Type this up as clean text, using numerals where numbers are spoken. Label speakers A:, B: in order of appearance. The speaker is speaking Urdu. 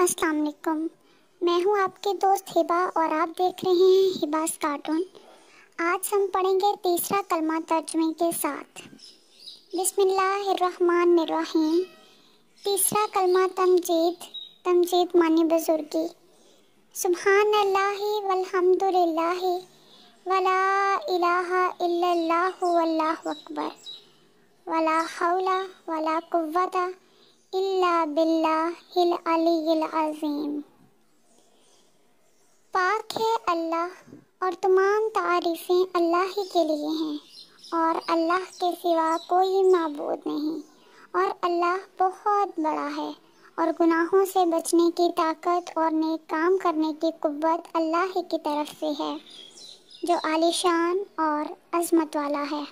A: السلام علیکم، میں ہوں آپ کے دوست ہبا اور آپ دیکھ رہے ہیں ہباز کارٹون۔ آج ہم پڑھیں گے تیسرا کلمہ ترجمے کے ساتھ۔ بسم اللہ الرحمن الرحیم۔ تیسرا کلمہ تمجید معنی بزرگی۔ سبحان اللہ والحمد للہ ولا الہ الا اللہ واللہ اکبر ولا حول ولا قوت الا باللہ العلی العظیم۔ پاک ہے اللہ اور تمام تعریفیں اللہ ہی کے لیے ہیں، اور اللہ کے سوا کوئی معبود نہیں، اور اللہ بہت بڑا ہے، اور گناہوں سے بچنے کی طاقت اور نیک کام کرنے کی قوت اللہ ہی کی طرف سے ہے، جو عالی شان اور عظمت والا ہے۔